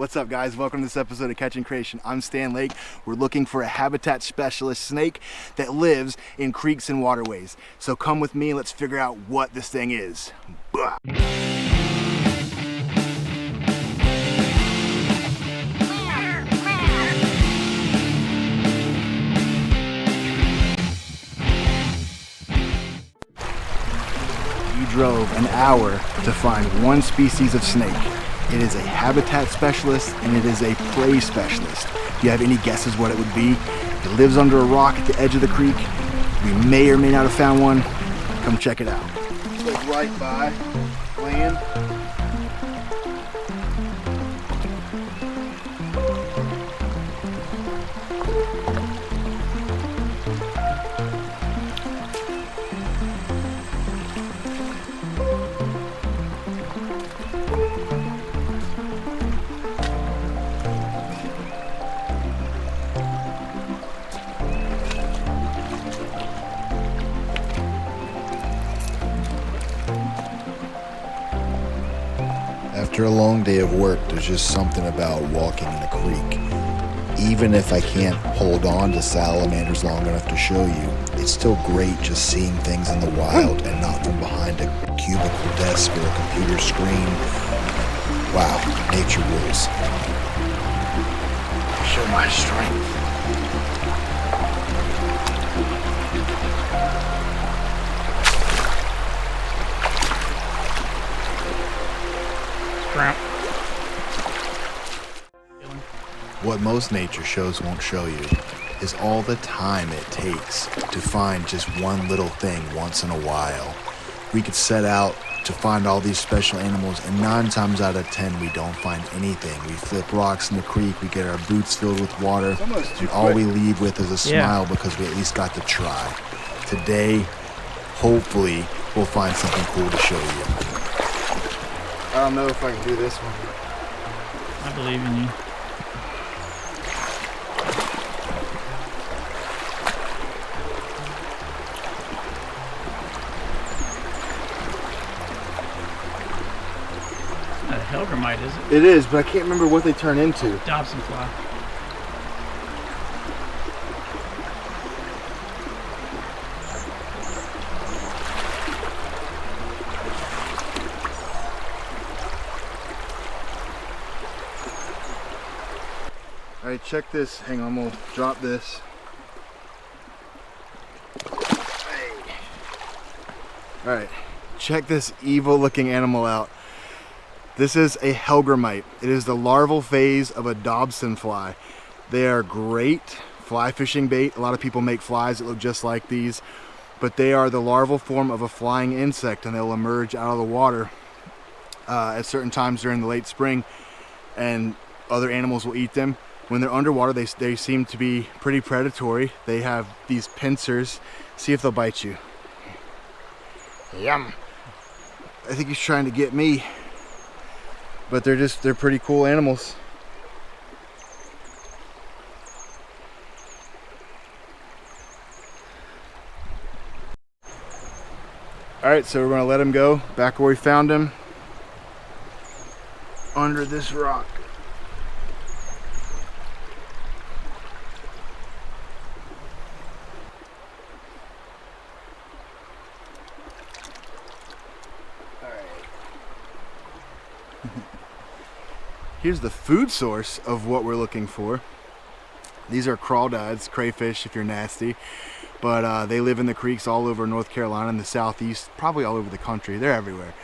What's up, guys? Welcome to this episode of Catching Creation. I'm Stan Lake. We're looking for a habitat specialist snake that lives in creeks and waterways. So come with me and let's figure out what this thing is. Bah. We drove an hour to find one species of snake. It is a habitat specialist and it is a prey specialist. Do you have any guesses what it would be? It lives under a rock at the edge of the creek. We may or may not have found one. Come check it out. It's like right by land. After a long day of work, there's just something about walking in a creek. Even if I can't hold on to salamanders long enough to show you, it's still great just seeing things in the wild and not from behind a cubicle desk or a computer screen. Wow, nature rules. Show my strength. What most nature shows won't show you is all the time it takes to find just one little thing once in a while. We could set out to find all these special animals, and 9 times out of 10 we don't find anything. We flip rocks in the creek, we get our boots filled with water, and all we leave with is a smile because we at least got to try. Today, hopefully, we'll find something cool to show you. I don't know if I can do this one. I believe in you. It's not a Helgramite, is it? It is, but I can't remember what they turn into. Dobson fly. All right, check this. Hang on, I'm gonna drop this. Hey. All right, check this evil looking animal out. This is a Helgramite. It is the larval phase of a Dobson fly. They are great fly fishing bait. A lot of people make flies that look just like these, but they are the larval form of a flying insect, and they'll emerge out of the water at certain times during the late spring, and other animals will eat them. When they're underwater, they seem to be pretty predatory. They have these pincers. See if they'll bite you. Yum. I think he's trying to get me. But they're pretty cool animals. All right, so we're gonna let him go back where we found him, under this rock. Here's the food source of what we're looking for. These are crawdads, crayfish if you're nasty, but they live in the creeks all over North Carolina and the southeast, probably all over the country. They're everywhere.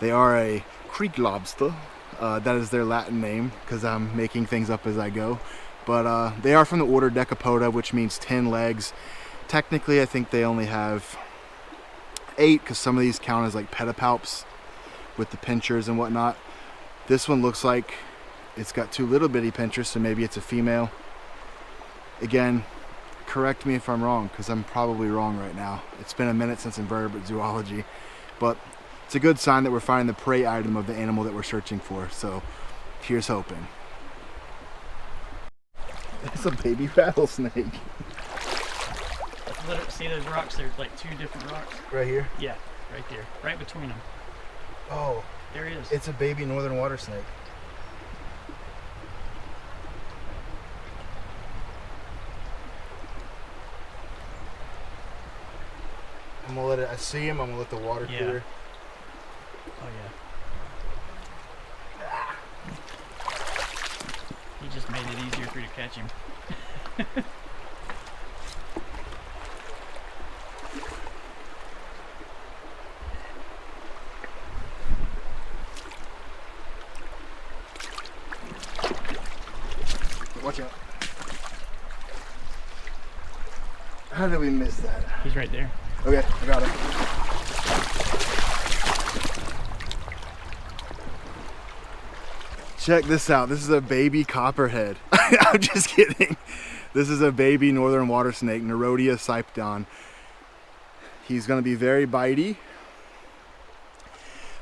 They are a creek lobster. That is their Latin name because I'm making things up as I go. But they are from the order Decapoda, which means 10 legs. Technically, I think they only have 8 because some of these count as like pedipalps with the pinchers and whatnot. This one looks like it's got 2 little bitty pinchers, so maybe it's a female. Again, correct me if I'm wrong, because I'm probably wrong right now. It's been a minute since invertebrate zoology, but it's a good sign that we're finding the prey item of the animal that we're searching for, so here's hoping. It's a baby rattlesnake. See those rocks? There's like 2 different rocks. Right here? Yeah, right there. Right between them. Oh. There he is. It's a baby northern water snake. gonna let it, I see him, I'm gonna let the water clear. Oh yeah. He just made it easier for you to catch him. Watch out. How did we miss that? He's right there. Okay, I got him. Check this out. This is a baby copperhead. I'm just kidding. This is a baby northern water snake, Nerodia cypdon. He's going to be very bitey,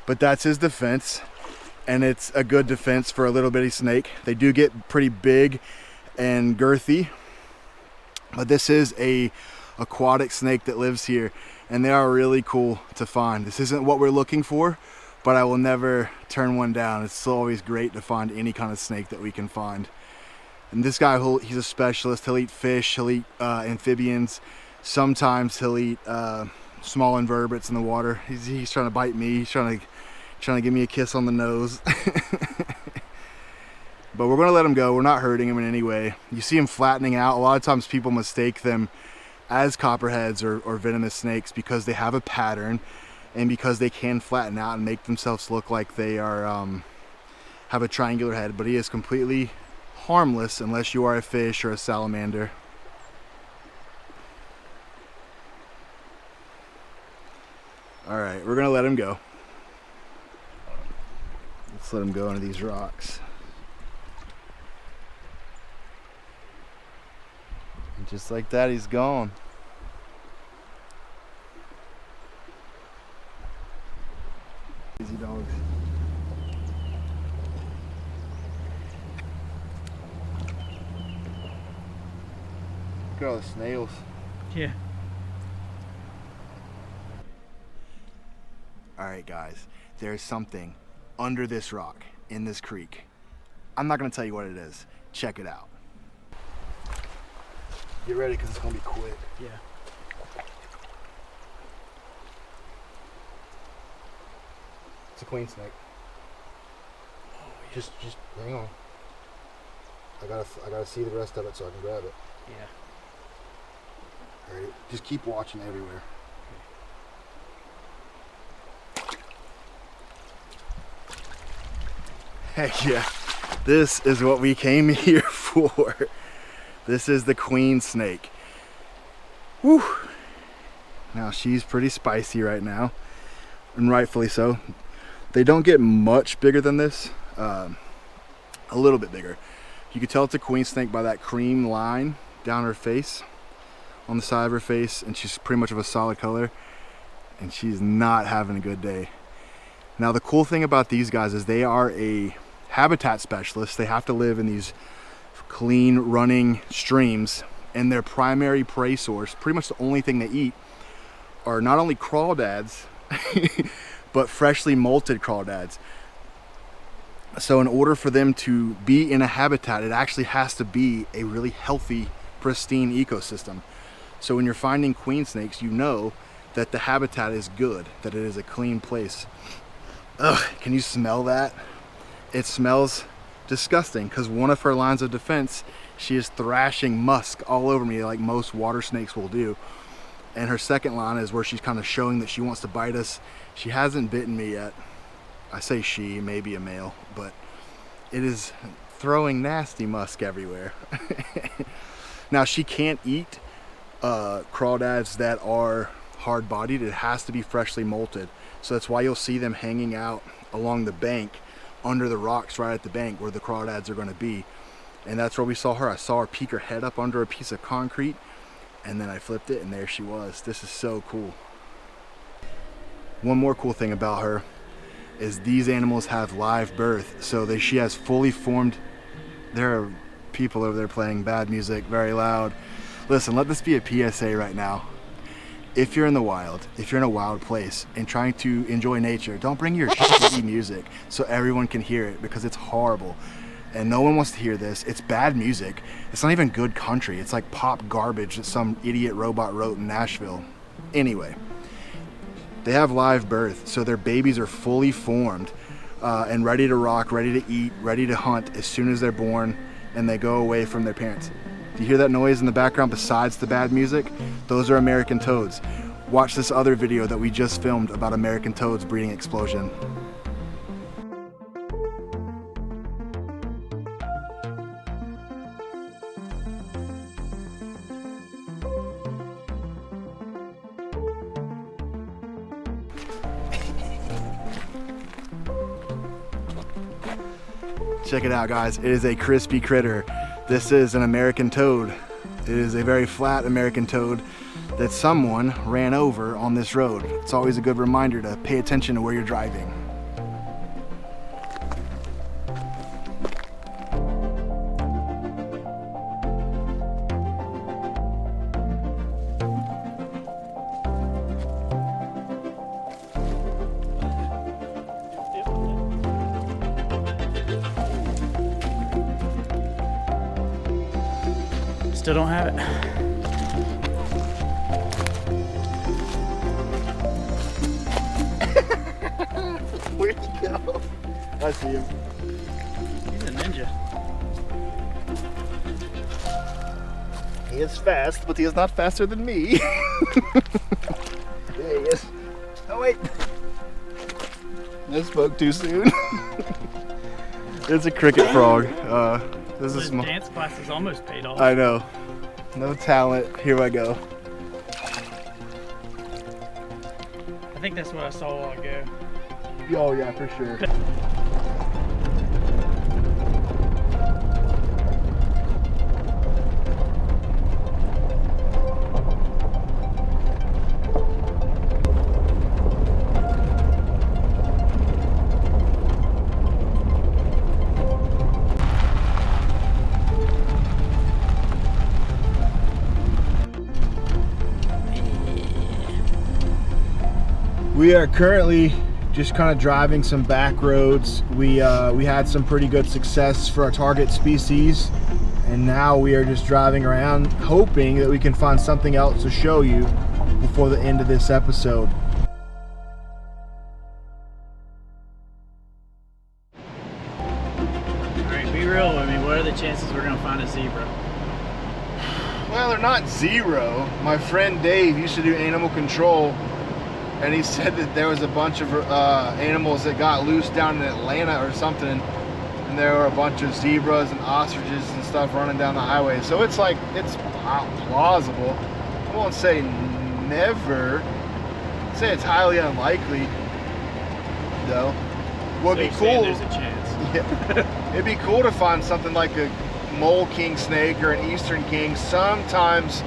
but that's his defense, and it's a good defense for a little bitty snake. They do get pretty big and girthy, but this is a aquatic snake that lives here, and they are really cool to find. This isn't what we're looking for, but I will never turn one down. It's always great to find any kind of snake that we can find. And this guy, he's a specialist. He'll eat fish, he'll eat amphibians. Sometimes he'll eat small invertebrates in the water. He's trying to bite me. He's trying to give me a kiss on the nose. But we're gonna let him go. We're not hurting him in any way. You see him flattening out. A lot of times people mistake them as copperheads or venomous snakes because they have a pattern and because they can flatten out and make themselves look like they are have a triangular head. But he is completely harmless unless you are a fish or a salamander. All right, we're gonna let him go. Let's let him go into these rocks. And just like that, he's gone. Easy dogs. Look at all the snails. Yeah. All right, guys, there's something under this rock in this creek. I'm not gonna tell you what it is. Check it out. Get ready, because it's gonna be quick. Yeah. It's a queen snake. Oh, yeah. Just hang on. I gotta see the rest of it so I can grab it. Yeah. All right, just keep watching everywhere. Heck yeah, this is what we came here for. This is the queen snake. Whew. Now she's pretty spicy right now, and rightfully so. They don't get much bigger than this, a little bit bigger. You can tell it's a queen snake by that cream line down her face, on the side of her face, and she's pretty much of a solid color, and she's not having a good day. Now the cool thing about these guys is they are a habitat specialist. They have to live in these clean running streams, and their primary prey source, pretty much the only thing they eat, are not only crawdads but freshly molted crawdads. So in order for them to be in a habitat, it actually has to be a really healthy, pristine ecosystem. So when you're finding queen snakes, you know that the habitat is good, that it is a clean place. Ugh, can you smell that? It smells disgusting, because one of her lines of defense, she is thrashing musk all over me like most water snakes will do. And her second line is where she's kind of showing that she wants to bite us. She hasn't bitten me yet. I say she, maybe a male, but it is throwing nasty musk everywhere. Now she can't eat crawdads that are hard-bodied. It has to be freshly molted. So that's why you'll see them hanging out along the bank, under the rocks right at the bank where the crawdads are going to be. And that's where we saw her. I saw her peek her head up under a piece of concrete, and then I flipped it and there she was. This is so cool. One more cool thing about her is these animals have live birth. So she has fully formed. There are people over there playing bad music very loud. Listen, let this be a PSA right now. If you're in the wild, if you're in a wild place and trying to enjoy nature, don't bring your shitty music so everyone can hear it, because it's horrible. And no one wants to hear this. It's bad music. It's not even good country. It's like pop garbage that some idiot robot wrote in Nashville. Anyway, They have live birth, so their babies are fully formed and ready to rock, ready to eat, ready to hunt as soon as they're born, and they go away from their parents. Do you hear that noise in the background besides the bad music? Those are American toads. Watch this other video that we just filmed about American toads breeding explosion. Check it out, guys. It is a crispy critter. This is an American toad. It is a very flat American toad that someone ran over on this road. It's always a good reminder to pay attention to where you're driving. Still don't have it. Where'd he go? I see him. He's a ninja. He is fast, but he is not faster than me. There he is. Oh wait. I spoke too soon. It's a cricket frog. This is His dance class is almost paid off. I know. No talent. Here I go. I think that's what I saw a while ago. Oh yeah, for sure. We are currently just kind of driving some back roads. We had some pretty good success for our target species, and now we are just driving around hoping that we can find something else to show you before the end of this episode. Alright, be real with me. What are the chances we're gonna find a zebra? Well, they're not zero. My friend Dave used to do animal control, and he said that there was a bunch of animals that got loose down in Atlanta or something, and there were a bunch of zebras and ostriches and stuff running down the highway. So it's like, it's plausible. I won't say never. I'd say it's highly unlikely, though. Would be cool. There's a chance. Yeah. It'd be cool to find something like a mole king snake or an eastern king. Sometimes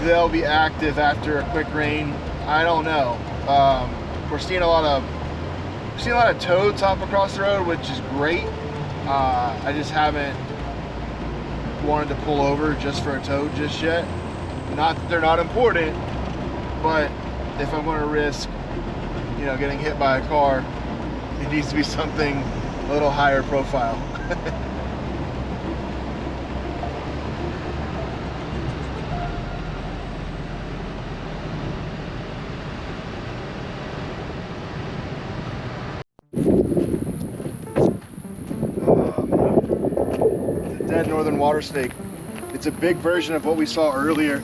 they'll be active after a quick rain. I don't know. We're seeing a lot of toads hop across the road, which is great. I just haven't wanted to pull over just for a toad just yet. Not that they're not important, but if I'm going to risk, getting hit by a car, it needs to be something a little higher profile. Dead northern water snake. It's a big version of what we saw earlier.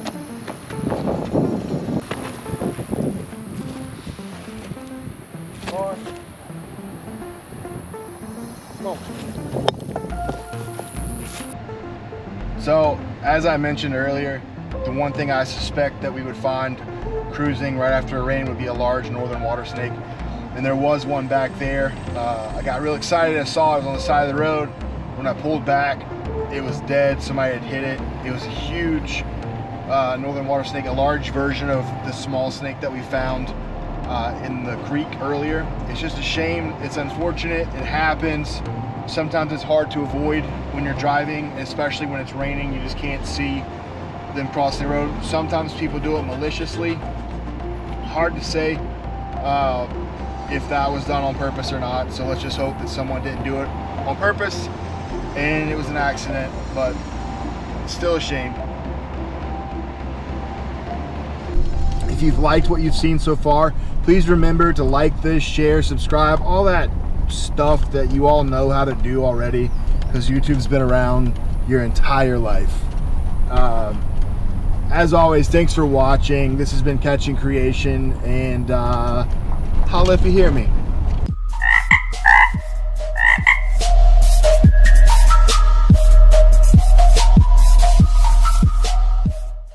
So, as I mentioned earlier, the one thing I suspect that we would find cruising right after a rain would be a large northern water snake. And there was one back there. I got real excited. I saw it was on the side of the road. When I pulled back, it was dead. Somebody had hit it. It was a huge northern water snake, a large version of the small snake that we found in the creek earlier. It's just a shame. It's unfortunate. It happens. Sometimes it's hard to avoid when you're driving, especially when it's raining. You just can't see them crossing the road. Sometimes people do it maliciously. Hard to say if that was done on purpose or not. So let's just hope that someone didn't do it on purpose and it was an accident, but it's still a shame. If you've liked what you've seen so far, please remember to like this, share, subscribe, all that stuff that you all know how to do already, because YouTube's been around your entire life. As always, thanks for watching. This has been Catching Creation, and holla if you hear me.